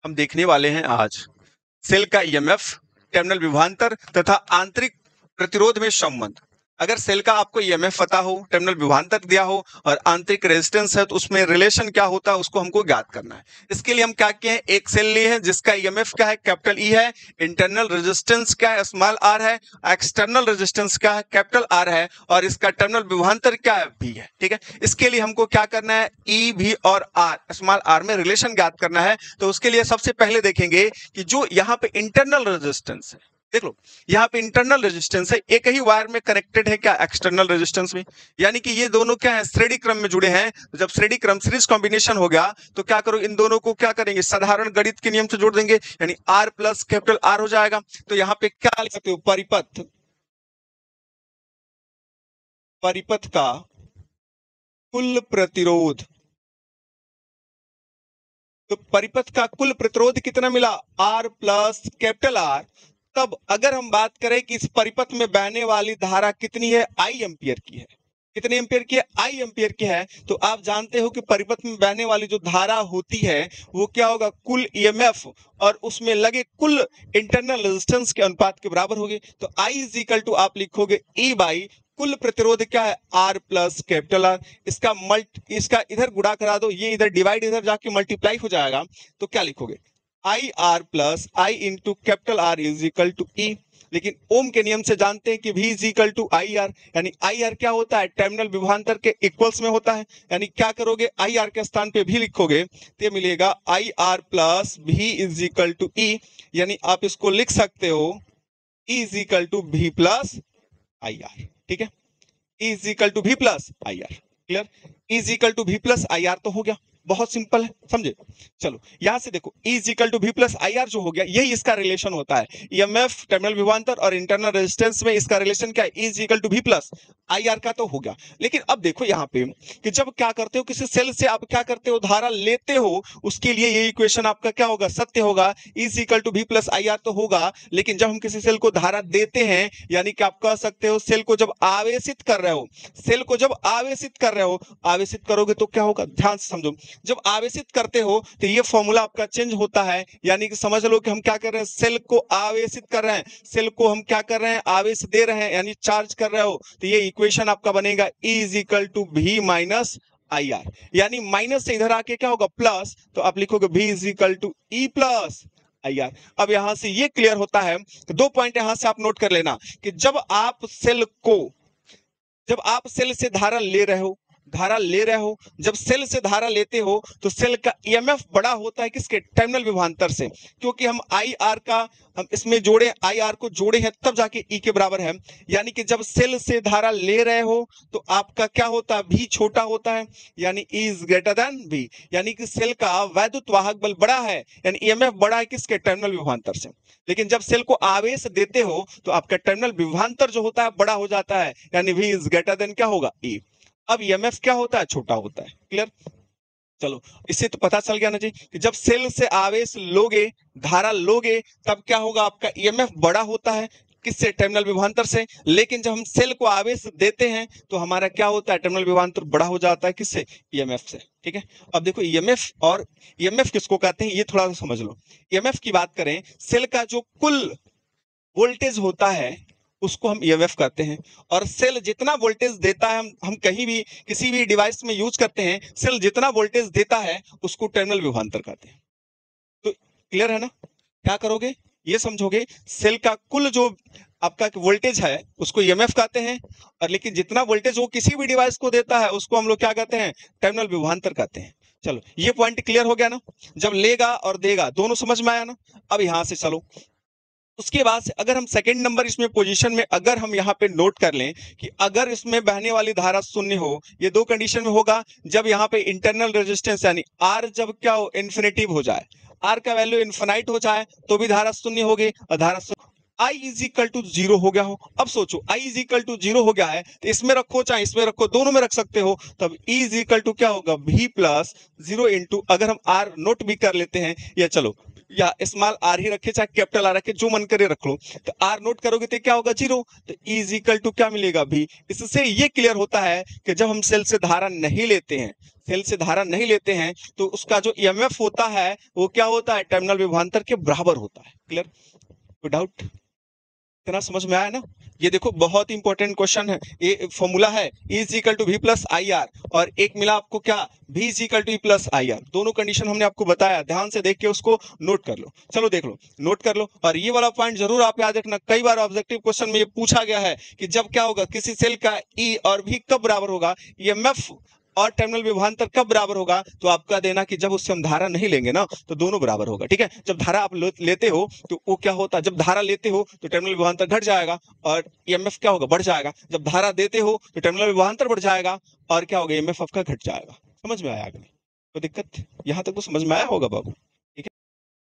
हम देखने वाले हैं आज सेल का ईएमएफ, टर्मिनल विभवांतर तथा आंतरिक प्रतिरोध में संबंध। अगर सेल का आपको ईएमएफ पता हो, टर्मिनल विभवांतर दिया हो और आंतरिक रेजिस्टेंस है तो उसमें रिलेशन क्या होता है उसको हमको ज्ञात करना है। इसके लिए हम क्या किए हैं, एक सेल लिए हैं जिसका ईएमएफ क्या है, कैपिटल ई है, इंटरनल रेजिस्टेंस क्या है, स्मॉल आर है, एक्सटर्नल रेजिस्टेंस क्या है, कैपिटल आर है और इसका टर्मिनल विभवांतर क्या है, भी है। ठीक है, इसके लिए हमको क्या करना है, ई भी और आर, स्मॉल आर में रिलेशन ज्ञात करना है। तो उसके लिए सबसे पहले देखेंगे कि जो यहाँ पे इंटरनल रेजिस्टेंस है, देख लो यहाँ पे इंटरनल रेजिस्टेंस है, एक ही वायर में कनेक्टेड है क्या, एक्सटर्नल रेजिस्टेंस में, यानी कि ये दोनों क्या है, श्रेणी क्रम में जुड़े हैं। तो जब श्रेणी क्रम सीरीज कॉम्बिनेशन हो गया तो क्या करो, इन दोनों को क्या करेंगे, साधारण गणित के नियम से जोड़ देंगे, यानी आर प्लस कैपिटल आर हो जाएगा। तो यहाँ पे क्या लिख सकते हो, परिपथ, परिपथ का कुल प्रतिरोध। तो परिपथ का कुल प्रतिरोध कितना मिला, आर प्लस कैपिटल आर। तब अगर हम बात करें कि इस परिपथ में बहने वाली धारा कितनी है, आई एम्पियर की है, कितने एम्पियर की है, आई एम्पियर की है। तो आप जानते हो कि परिपथ में बहने वाली जो धारा होती है वो क्या होगा, कुल ईएमएफ और उसमें लगे कुल इंटरनल रेजिस्टेंस के अनुपात के बराबर होगी। तो आई इज इक्वल टू आप लिखोगे ई बाई कुल प्रतिरोध क्या है, आर प्लस कैपिटल आर। इसका इधर गुणा करा दो, ये इधर डिवाइड इधर जाके मल्टीप्लाई हो जाएगा। तो क्या लिखोगे, I R plus I into capital R is equal to E. लेकिन ओम के नियम से जानते हैं कि V is equal to I R, यानी आई आर क्या होता है, टर्मिनल विभवांतर के इक्वल्स में होता है। यानी क्या करोगे, आई आर के स्थान पे भी लिखोगे तो मिलेगा I R plus V is equal to E. यानी आप इसको लिख सकते हो E is equal to V plus I R. ठीक है, E is equal to V plus I R. Clear, E is equal to V plus I R तो हो गया, बहुत सिंपल है, समझे। चलो यहां से देखो, E is equal to V plus I R जो हो गया, यही इसका रिलेशन होता है। ईएमएफ, टर्मिनल विभवांतर और इंटरनल रेजिस्टेंस में इसका रिलेशन क्या है, E is equal to V plus I R का तो हो गया। लेकिन अब देखो यहाँ पे कि जब क्या करते हो, किसी सेल से आप क्या करते हो, धारा लेते हो, उसके लिए ये इक्वेशन आपका क्या होगा, सत्य होगा, E is equal to V plus I R तो होगा। लेकिन जब हम किसी सेल को धारा देते हैं, यानी कि आप कह सकते हो सेल को जब आवेशित कर रहे हो, सेल को जब आवेशित कर रहे हो, आवेशित करोगे तो क्या होगा, ध्यान से समझो। जब आवेशित करते हो तो ये फॉर्मूला आपका चेंज होता है, यानी कि समझ लो कि हम क्या कर रहे हैं, सेल को आवेशित कर रहे हैं, सेल को हम क्या कर रहे हैं, आवेश दे रहे हैं, यानी चार्ज कर रहे हो। तो ये इक्वेशन आपका बनेगा E is equal to V minus I R, यानी माइनस से इधर आके क्या होगा, प्लस। तो आप लिखोगे V is equal to E plus I R. अब यहां से ये क्लियर होता है, तो दो पॉइंट यहां से आप नोट कर लेना कि जब आप सेल से धारा ले रहे हो, जब सेल से धारा लेते हो तो सेल का ईएमएफ बड़ा होता है किसके, टर्मिनल विभवांतर से। क्योंकि हम आई आर का हम इसमें जोड़े, आई आर को जोड़े हैं तब जाके ई के बराबर है। यानी कि जब सेल से धारा ले रहे हो तो आपका क्या होता है, भी छोटा होता है, यानी ई इज ग्रेटर देन भी। यानी कि सेल का वैद्युत वाहक बल बड़ा है, यानी ईएमएफ बड़ा है किसके, टर्मिनल विभवांतर से। लेकिन जब सेल को आवेश देते हो तो आपका टर्मिनल विभवांतर जो होता है बड़ा हो जाता है, यानी V इज ग्रेटर देन क्या होगा, ई। अब ईएमएफ क्या होता है, छोटा होता है। क्लियर, चलो इससे तो पता चल गया ना जी कि जब सेल से आवेश लोगे, धारा लोगे, तब क्या होगा, आपका ईएमएफ बड़ा होता है किससे, टर्मिनल विभवांतर से। लेकिन जब हम सेल को आवेश देते हैं तो हमारा क्या होता है, टर्मिनल विभवांतर बड़ा हो जाता है किससे, ईएमएफ से। ठीक है, अब देखो ईएमएफ और ईएमएफ किसको कहते हैं ये थोड़ा सा समझ लो। ईएमएफ की बात करें, सेल का जो कुल वोल्टेज होता है उसको हम ईएमएफ कहते हैं। और सेल जितना वोल्टेज देता है, हम कहीं भी किसी भी डिवाइस में यूज करते हैं, सेल जितना वोल्टेज देता है उसको टर्मिनल विभवांतर कहते हैं। तो क्लियर है ना, क्या करोगे, ये समझोगे, सेल का कुल जो आपका वोल्टेज है उसको ईएमएफ कहते हैं, और लेकिन जितना वोल्टेज वो किसी भी डिवाइस को देता है उसको हम लोग क्या कहते हैं, टर्मिनल विभवांतर कहते हैं। चलो ये पॉइंट क्लियर हो गया ना, जब लेगा और देगा दोनों समझ में आया ना। अब यहां से चलो, उसके बाद से अगर हम सेकंड नंबर इसमें पोजीशन में अगर हम यहाँ पे नोट कर लें कि अगर इसमें बहने वाली धारा शून्य हो, ये दो कंडीशन में होगा, जब यहाँ पे इंटरनल रेजिस्टेंस यानी आर जब क्या हो, इन्फिनिटिव हो जाए, आर का वैल्यू इन्फिनाइट हो जाए तो भी धारा शून्य होगी, और धारा I is equal to zero हो गया हो। अब सोचो I is equal to zero हो गया है तो इसमें रखो चाहे इसमें रखो, दोनों में रख सकते हो। तब ई इज इक्वल टू क्या होगा, V प्लस जीरो इंटू, अगर हम आर नोट भी कर लेते हैं, या चलो या स्मॉल आर ही रखे चाहे कैपिटल आर रखे, जो मन करे रख लो, तो आर नोट करोगे तो क्या होगा, जीरो। तो ई इज इक्वल टू क्या मिलेगा, भी। इससे ये क्लियर होता है कि जब हम सेल से धारा नहीं लेते हैं, सेल से धारा नहीं लेते हैं तो उसका जो ईएमएफ होता है वो क्या होता है, टर्मिनल विभवांतर के बराबर होता है। क्लियर, कोई डाउट? इतना समझ में आया ना? ये देखो बहुत ही इंपॉर्टेंट क्वेश्चन है। ये फॉर्मूला है E is equal to V plus I R, और एक मिला आपको क्या, V is equal to E plus I R. दोनों कंडीशन हमने आपको बताया, ध्यान से देख के उसको नोट कर लो। चलो देख लो, नोट कर लो, और ये वाला पॉइंट जरूर आप याद रखना, कई बार ऑब्जेक्टिव क्वेश्चन में ये पूछा गया है कि जब क्या होगा, किसी सेल का E और V कब बराबर होगा, ईएमएफ और टर्मिनल विभवांतर कब बराबर होगा, तो आपका देना कि जब उससे हम धारा नहीं लेंगे ना तो दोनों बराबर होगा। ठीक है, जब धारा आप लेते हो तो वो क्या होता है, जब धारा लेते हो तो टर्मिनल विभवांतर घट जाएगा और ईएमएफ क्या होगा, बढ़ जाएगा। जब धारा देते हो तो टर्मिनल विभवांतर बढ़ जाएगा और क्या होगा, ईएमएफ आपका घट जाएगा। समझ में आया? आगे कोई दिक्कत? यहां तक तो समझ में आया होगा बाबू।